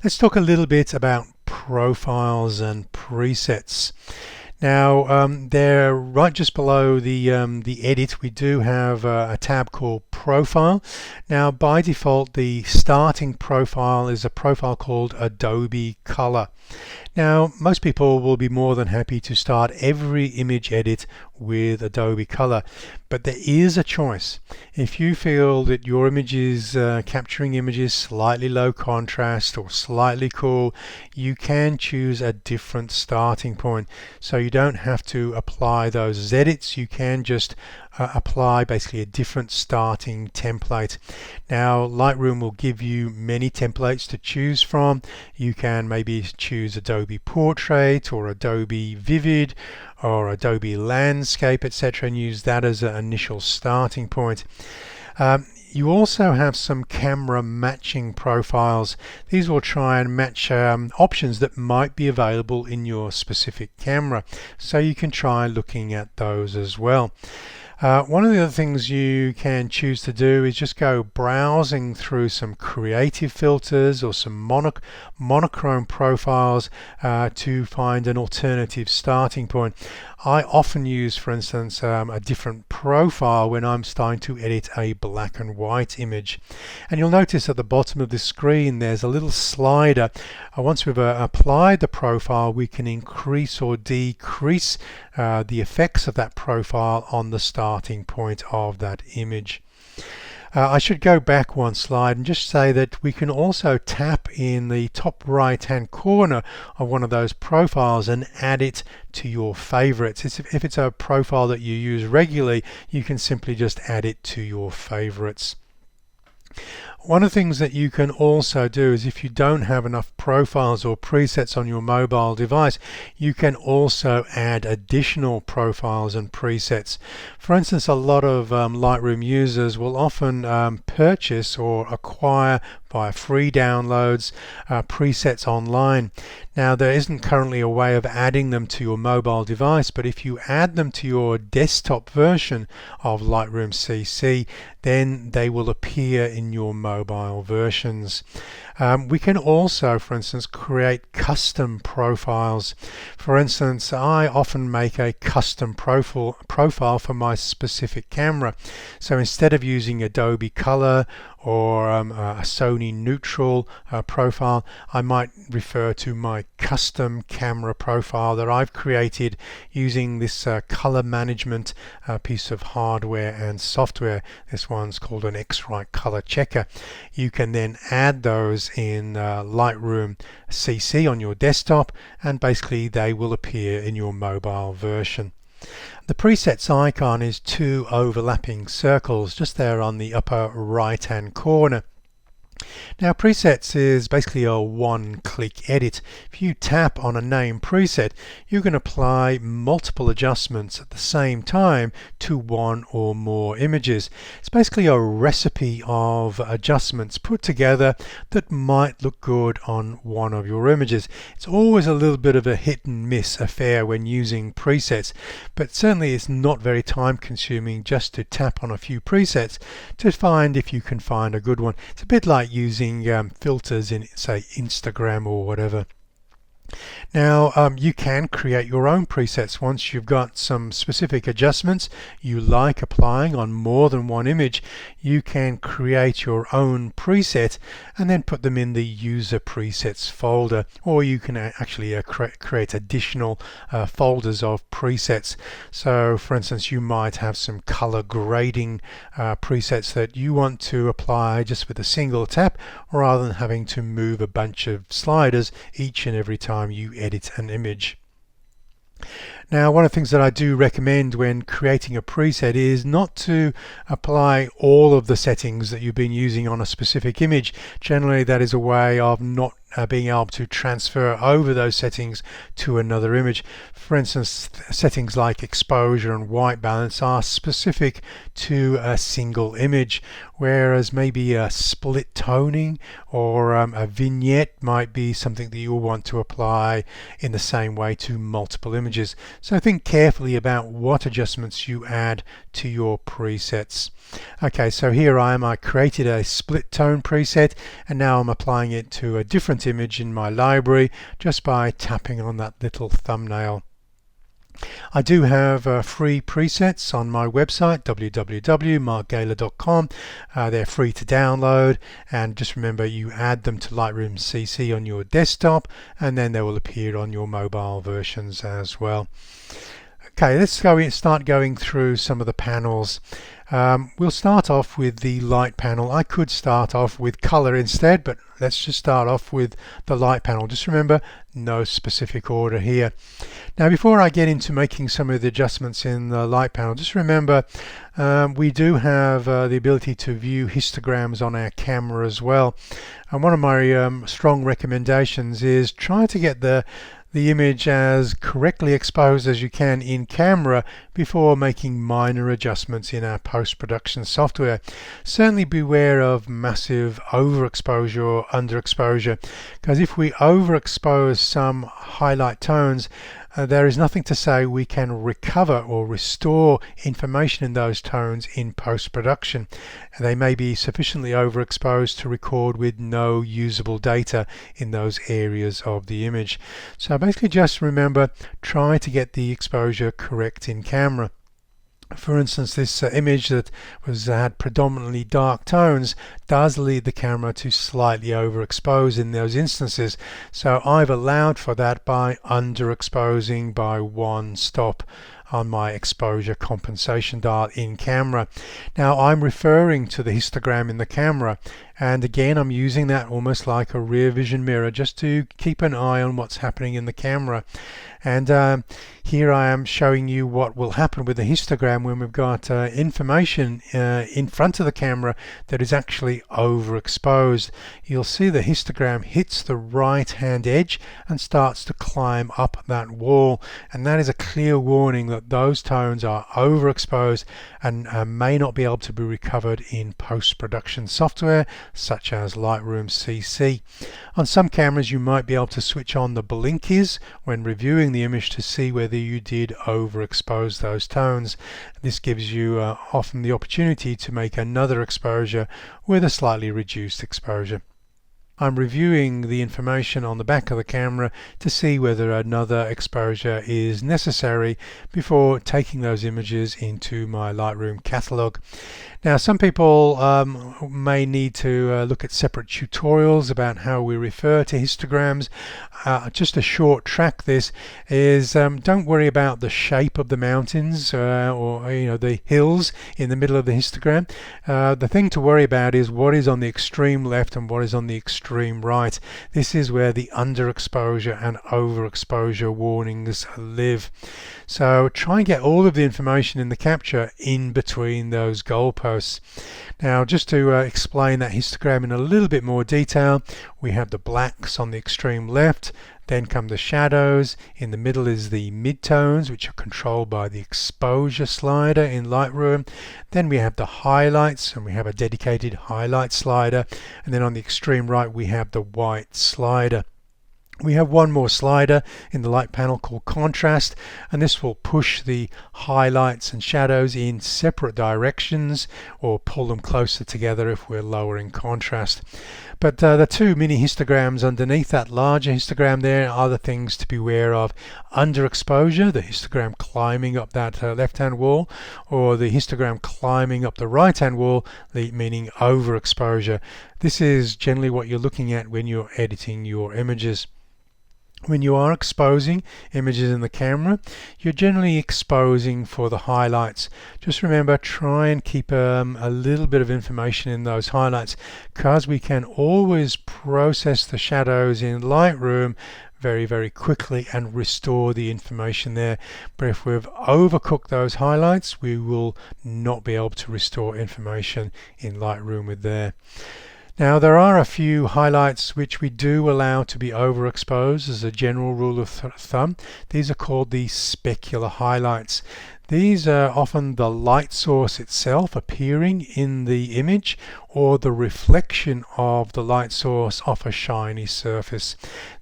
let's talk a little bit about profiles and presets. Now, there, right just below the edit, we do have a tab called Profile. Now, by default, the starting profile is a profile called Adobe Color. Now, most people will be more than happy to start every image edit with Adobe Color, but there is a choice. If you feel that your image is capturing images slightly low contrast or slightly cool, you can choose a different starting point. So you don't have to apply those edits, you can just apply basically a different starting template. Now, Lightroom will give you many templates to choose from. You can maybe choose Adobe Portrait or Adobe Vivid or Adobe Landscape, etc., and use that as an initial starting point. You also have some camera matching profiles. These will try and match options that might be available in your specific camera, so you can try looking at those as well. One of the other things you can choose to do is just go browsing through some creative filters or some monochrome profiles to find an alternative starting point. I often use, for instance, a different profile when I'm starting to edit a black and white image. And you'll notice at the bottom of the screen there's a little slider. Once we've applied the profile, we can increase or decrease the effects of that profile on the starting point of that image. I should go back one slide and just say that we can also tap in the top right hand corner of one of those profiles and add it to your favorites. If it's a profile that you use regularly, you can simply just add it to your favorites. One of the things that you can also do is, if you don't have enough profiles or presets on your mobile device, you can also add additional profiles and presets. For instance, a lot of Lightroom users will often purchase or acquire via free downloads presets online. Now, there isn't currently a way of adding them to your mobile device, but if you add them to your desktop version of Lightroom CC, then they will appear in your mobile versions. We can also, for instance, create custom profiles. For instance, I often make a custom profile for my specific camera. So instead of using Adobe Color or a Sony neutral profile, I might refer to my custom camera profile that I've created using this color management piece of hardware and software. This one's called an X-Rite color checker. You can then add those in Lightroom CC on your desktop, and basically they will appear in your mobile version. The presets icon is two overlapping circles just there on the upper right hand corner. Now, presets is basically a one-click edit. If you tap on a name preset, you can apply multiple adjustments at the same time to one or more images. It's basically a recipe of adjustments put together that might look good on one of your images. It's always a little bit of a hit and miss affair when using presets, but certainly it's not very time consuming just to tap on a few presets to find if you can find a good one. It's a bit like using filters in, say, Instagram or whatever. Now, you can create your own presets once you've got some specific adjustments you like applying on more than one image. You can create your own preset and then put them in the user presets folder, or you can actually create additional folders of presets. So, for instance, you might have some color grading presets that you want to apply just with a single tap, rather than having to move a bunch of sliders each and every time you edit an image. Now, one of the things that I do recommend when creating a preset is not to apply all of the settings that you've been using on a specific image. Generally, that is a way of not being able to transfer over those settings to another image. For instance, settings like exposure and white balance are specific to a single image, whereas maybe a split toning or a vignette might be something that you'll want to apply in the same way to multiple images. So think carefully about what adjustments you add to your presets. Okay, so here I am. I created a split tone preset, and now I'm applying it to a different current image in my library just by tapping on that little thumbnail. I do have free presets on my website, www.markgaylor.com. They're free to download, and just remember you add them to Lightroom CC on your desktop, and then they will appear on your mobile versions as well. Okay, let's start going through some of the panels. We'll start off with the light panel. I could start off with color instead, but let's just start off with the light panel. Just remember, no specific order here. Now, before I get into making some of the adjustments in the light panel, just remember we do have the ability to view histograms on our camera as well. And one of my strong recommendations is try to get the image as correctly exposed as you can in camera before making minor adjustments in our post-production software. Certainly beware of massive overexposure or underexposure, because if we overexpose some highlight tones, there is nothing to say we can recover or restore information in those tones in post-production. They may be sufficiently overexposed to record with no usable data in those areas of the image. So basically just remember, try to get the exposure correct in camera. For instance, this image that had predominantly dark tones does lead the camera to slightly overexpose in those instances. So I've allowed for that by underexposing by 1 stop on my exposure compensation dial in camera. Now I'm referring to the histogram in the camera, and again I'm using that almost like a rear vision mirror just to keep an eye on what's happening in the camera. And here I am showing you what will happen with the histogram when we've got information in front of the camera that is actually overexposed. You'll see the histogram hits the right hand edge and starts to climb up that wall, and that is a clear warning that those tones are overexposed and may not be able to be recovered in post-production software such as Lightroom CC. On some cameras you might be able to switch on the blinkies when reviewing the image to see whether you did overexpose those tones. This gives you often the opportunity to make another exposure with a slightly reduced exposure. I'm reviewing the information on the back of the camera to see whether another exposure is necessary before taking those images into my Lightroom catalog. Now, some people may need to look at separate tutorials about how we refer to histograms. Just a short track this is don't worry about the shape of the mountains or the hills in the middle of the histogram. The thing to worry about is what is on the extreme left and what is on the extreme right. This is where the underexposure and overexposure warnings live. So try and get all of the information in the capture in between those goalposts. Now, just to explain that histogram in a little bit more detail, we have the blacks on the extreme left, then come the shadows, in the middle is the midtones, which are controlled by the exposure slider in Lightroom, then we have the highlights, and we have a dedicated highlight slider, and then on the extreme right we have the white slider. We have one more slider in the light panel called contrast, and this will push the highlights and shadows in separate directions or pull them closer together if we're lowering contrast. But the two mini histograms underneath that larger histogram there are the things to be aware of. Underexposure, the histogram climbing up that left-hand wall, or the histogram climbing up the right-hand wall, meaning overexposure. This is generally what you're looking at when you're editing your images. When you are exposing images in the camera, you're generally exposing for the highlights. Just remember, try and keep a little bit of information in those highlights, because we can always process the shadows in Lightroom very, very quickly and restore the information there. But if we've overcooked those highlights, we will not be able to restore information in Lightroom with there. Now, there are a few highlights which we do allow to be overexposed as a general rule of thumb. These are called the specular highlights. These are often the light source itself appearing in the image, or the reflection of the light source off a shiny surface.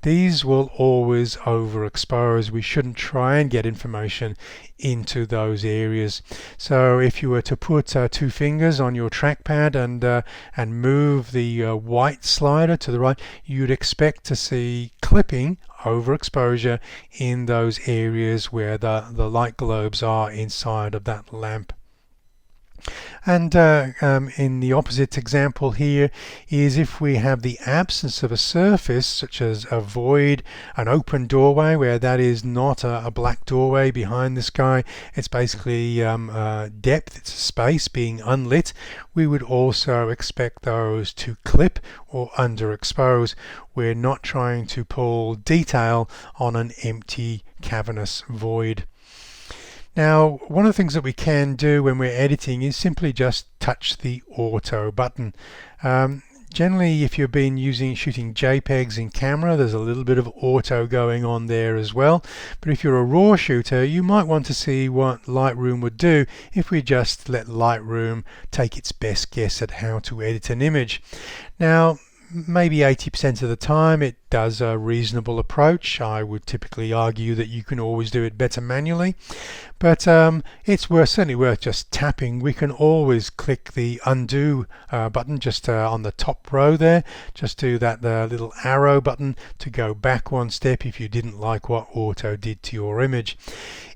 These will always overexpose. We shouldn't try and get information into those areas. So if you were to put 2 fingers on your trackpad and move the white slider to the right, you'd expect to see clipping, overexposure in those areas where the light globes are inside of that lamp. And in the opposite example here is if we have the absence of a surface, such as a void, an open doorway, where that is not a black doorway behind this guy, it's basically depth, it's a space being unlit, we would also expect those to clip or underexpose. We're not trying to pull detail on an empty cavernous void. Now, one of the things that we can do when we're editing is simply just touch the auto button. Generally, if you've been shooting JPEGs in camera, there's a little bit of auto going on there as well. But if you're a RAW shooter, you might want to see what Lightroom would do if we just let Lightroom take its best guess at how to edit an image. Now, maybe 80% of the time it does a reasonable approach. I would typically argue that you can always do it better manually, but it's certainly worth just tapping. We can always click the undo button just on the top row there. Just do that little arrow button to go back one step if you didn't like what auto did to your image.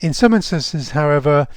In some instances, however,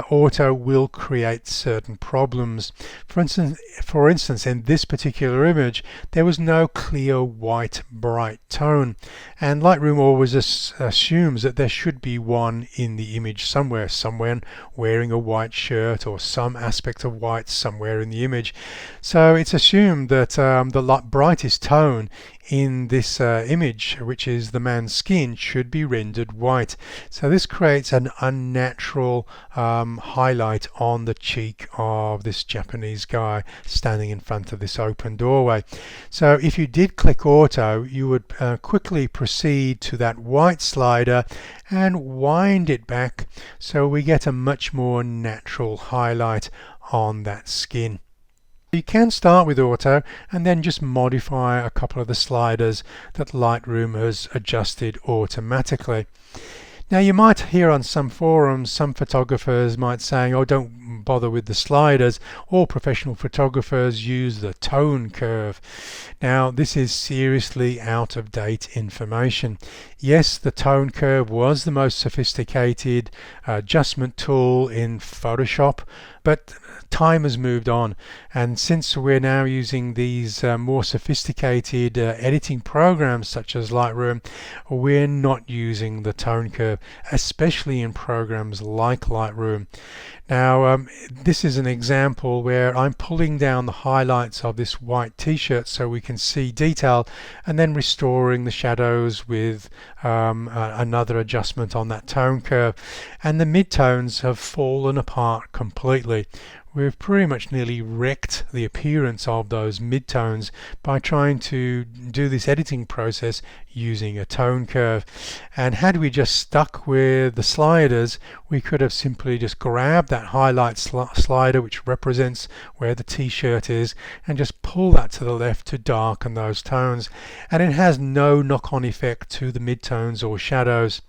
auto will create certain problems. For instance, in this particular image, there was no clear white bright tone, and Lightroom always assumes that there should be one in the image somewhere, someone wearing a white shirt or some aspect of white somewhere in the image. So it's assumed that the brightest tone in this image, which is the man's skin, should be rendered white. So this creates an unnatural highlight on the cheek of this Japanese guy standing in front of this open doorway. So if you did click auto, you would quickly proceed to that white slider and wind it back so we get a much more natural highlight on that skin. You can start with auto and then just modify a couple of the sliders that Lightroom has adjusted automatically. Now, you might hear on some forums, some photographers might say, oh, don't bother with the sliders. All professional photographers use the tone curve. Now, this is seriously out of date information. Yes, the tone curve was the most sophisticated adjustment tool in Photoshop, but time has moved on, and since we're now using these more sophisticated editing programs such as Lightroom, we're not using the tone curve, especially in programs like Lightroom. Now, this is an example where I'm pulling down the highlights of this white t-shirt so we can see detail, and then restoring the shadows with another adjustment on that tone curve, and the midtones have fallen apart completely. We've pretty much nearly wrecked the appearance of those midtones by trying to do this editing process using a tone curve. And had we just stuck with the sliders, we could have simply just grabbed that highlight slider, which represents where the t-shirt is, and just pull that to the left to darken those tones. And it has no knock-on effect to the midtones or shadows.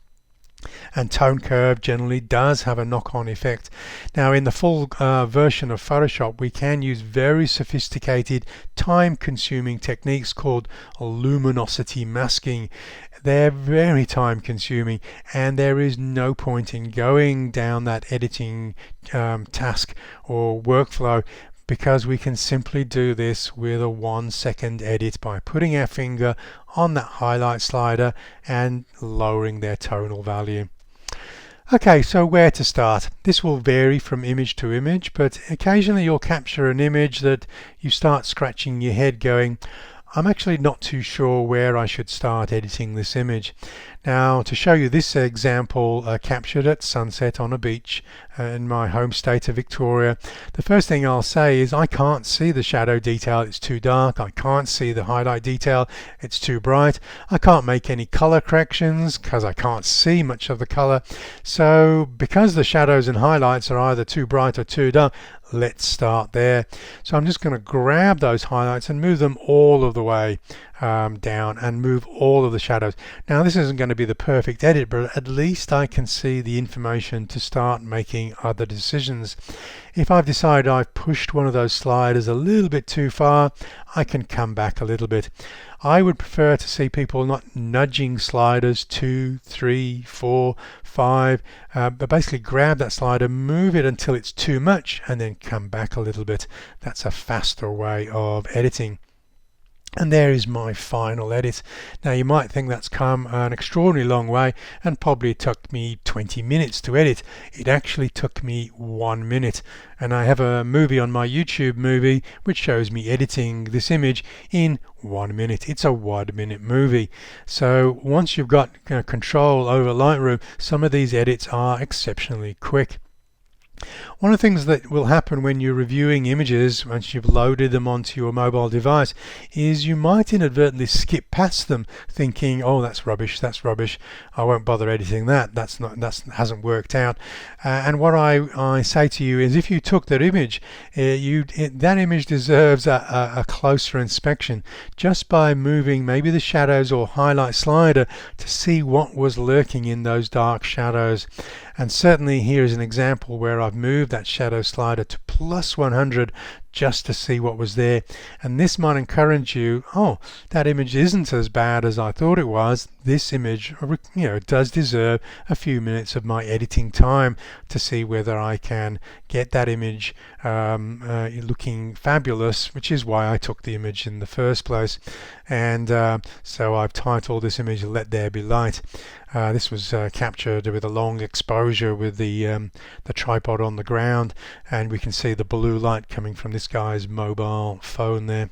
And tone curve generally does have a knock-on effect. Now, in the full version of Photoshop, we can use very sophisticated time-consuming techniques called luminosity masking. They're very time-consuming, and there is no point in going down that editing task or workflow, because we can simply do this with a 1-second edit by putting our finger on that highlight slider and lowering their tonal value. Okay, so where to start? This will vary from image to image, but occasionally you'll capture an image that you start scratching your head going, I'm actually not too sure where I should start editing this image. Now, to show you this example captured at sunset on a beach in my home state of Victoria, the first thing I'll say is I can't see the shadow detail, it's too dark. I can't see the highlight detail, it's too bright. I can't make any color corrections because I can't see much of the color. So because the shadows and highlights are either too bright or too dark, let's start there. So I'm just going to grab those highlights and move them all of the way down, and move all of the shadows. Now this isn't going to be the perfect edit, but at least I can see the information to start making other decisions. If I've decided I've pushed one of those sliders a little bit too far, I can come back a little bit. I would prefer to see people not nudging sliders 2, 3, 4, 5, but basically grab that slider, move it until it's too much, and then come back a little bit. That's a faster way of editing. And there is my final edit. Now you might think that's come an extraordinarily long way, and probably took me 20 minutes to edit. It actually took me 1 minute, and I have a movie on my YouTube movie which shows me editing this image in 1 minute. It's a 1 minute movie. So once you've got control over Lightroom, some of these edits are exceptionally quick. One of the things that will happen when you're reviewing images, once you've loaded them onto your mobile device, is you might inadvertently skip past them, thinking, "Oh, that's rubbish. That's rubbish. I won't bother editing that. That hasn't worked out." And what I say to you is, if you took that image, that image deserves a closer inspection, just by moving maybe the shadows or highlight slider to see what was lurking in those dark shadows. And certainly here is an example where I've moved that shadow slider to +100 just to see what was there. And this might encourage you, oh, that image isn't as bad as I thought it was. This image, does deserve a few minutes of my editing time to see whether I can get that image looking fabulous, which is why I took the image in the first place. And so I've titled this image "Let There Be Light." This was captured with a long exposure with the tripod on the ground, and we can see the blue light coming from this guy's mobile phone there.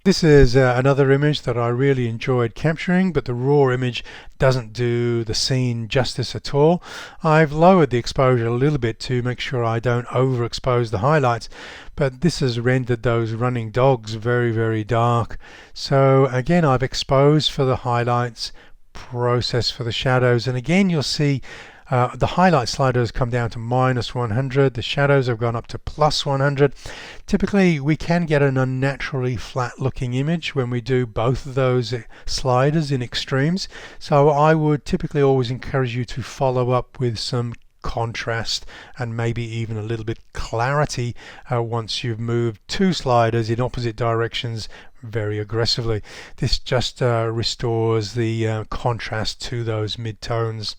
This is another image that I really enjoyed capturing, but the raw image doesn't do the scene justice at all. I've lowered the exposure a little bit to make sure I don't overexpose the highlights, but this has rendered those running dogs very, very dark. So again, I've exposed for the highlights, process for the shadows, and again you'll see the highlight slider has come down to -100. The shadows have gone up to +100. Typically we can get an unnaturally flat looking image when we do both of those sliders in extremes. So I would typically always encourage you to follow up with some contrast and maybe even a little bit clarity once you've moved two sliders in opposite directions very aggressively. This just restores the contrast to those mid-tones.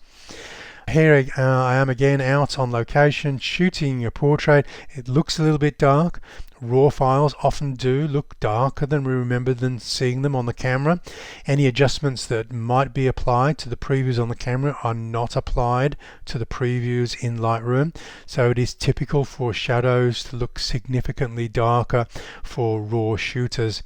Here I am again out on location shooting a portrait. It looks a little bit dark. Raw files often do look darker than we remember than seeing them on the camera. Any adjustments that might be applied to the previews on the camera are not applied to the previews in Lightroom. So it is typical for shadows to look significantly darker for raw shooters.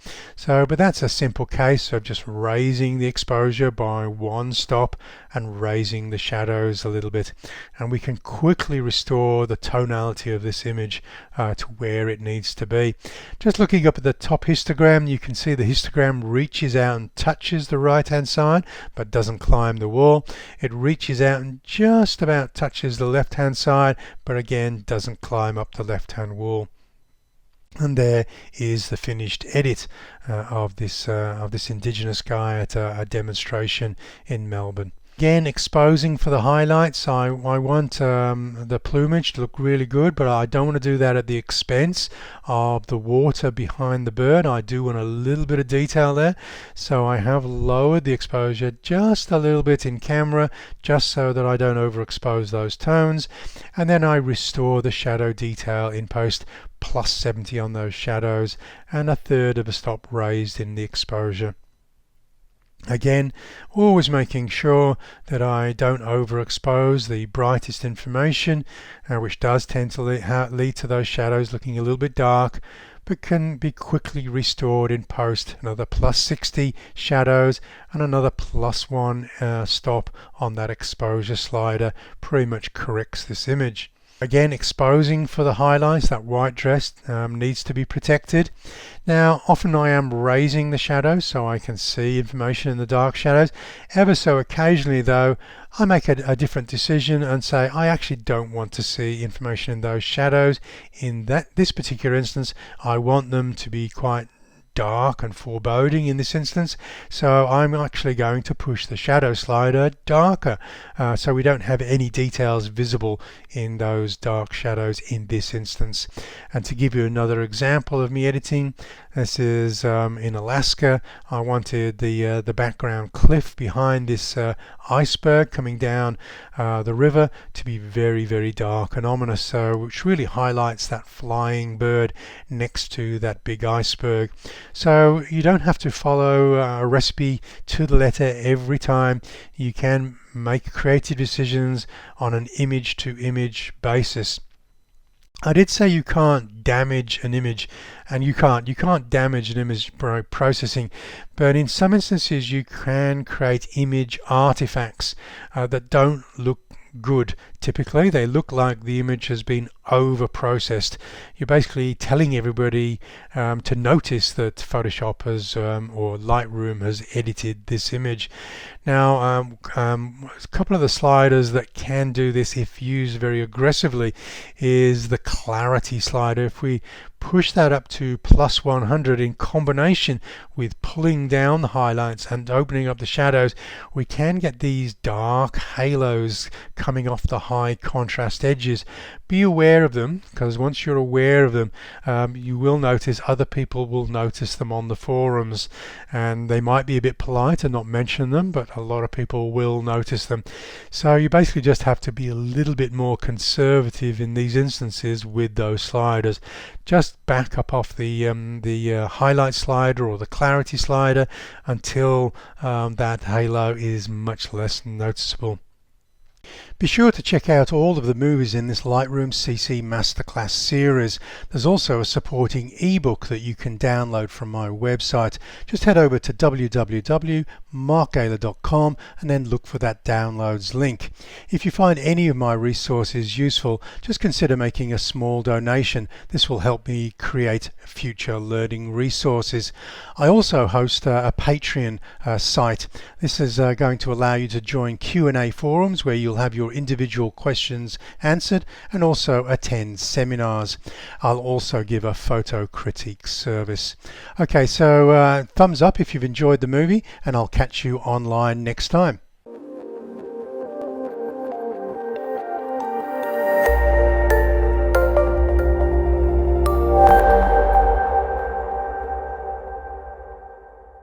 But that's a simple case of just raising the exposure by one stop and raising the shadows a little bit. And we can quickly restore the tonality of this image to where it needs to be. Just looking up at the top histogram, you can see the histogram reaches out and touches the right hand side but doesn't climb the wall. It reaches out and just about touches the left hand side, but again doesn't climb up the left hand wall. And there is the finished edit of this indigenous guy at a demonstration in Melbourne. Again, exposing for the highlights. I want the plumage to look really good, but I don't want to do that at the expense of the water behind the bird. I do want a little bit of detail there, so I have lowered the exposure just a little bit in camera, just so that I don't overexpose those tones. And then I restore the shadow detail in post, +70 on those shadows, and 1/3 of a stop raised in the exposure. Again, always making sure that I don't overexpose the brightest information, which does tend to lead to those shadows looking a little bit dark, but can be quickly restored in post. Another +60 shadows and another +1 stop on that exposure slider pretty much corrects this image. Again, exposing for the highlights, that white dress needs to be protected. Now, often I am raising the shadows so I can see information in the dark shadows. Ever so occasionally though, I make a different decision and say I actually don't want to see information in those shadows. In this particular instance, I want them to be quite dark and foreboding in this instance, so I'm actually going to push the shadow slider darker so we don't have any details visible in those dark shadows in this instance. And to give you another example of me editing, this is in Alaska. I wanted the background cliff behind this iceberg coming down the river to be very, very dark and ominous, so which really highlights that flying bird next to that big iceberg. So you don't have to follow a recipe to the letter every time. You can make creative decisions on an image to image basis. I did say you can't damage an image, and you can't damage an image processing, but in some instances you can create image artifacts that don't look good. Typically they look like the image has been over processed. You're basically telling everybody to notice that Photoshop has or Lightroom has edited this image. Now a couple of the sliders that can do this if used very aggressively is the clarity slider. If we push that up to +100 in combination with pulling down the highlights and opening up the shadows, we can get these dark halos coming off the high contrast edges. Be aware of them, because once you're aware of them, you will notice other people will notice them on the forums, and they might be a bit polite and not mention them, but a lot of people will notice them. So you basically just have to be a little bit more conservative in these instances with those sliders. Just back up off the highlight slider or the clarity slider until that halo is much less noticeable. Be sure to check out all of the movies in this Lightroom CC Masterclass series. There's also a supporting ebook that you can download from my website. Just head over to www.markgaylor.com and then look for that downloads link. If you find any of my resources useful, just consider making a small donation. This will help me create future learning resources. I also host a Patreon site. This is going to allow you to join Q&A forums where you'll have your individual questions answered and also attend seminars. I'll also give a photo critique service. Okay, so thumbs up if you've enjoyed the movie, and I'll catch you online next time.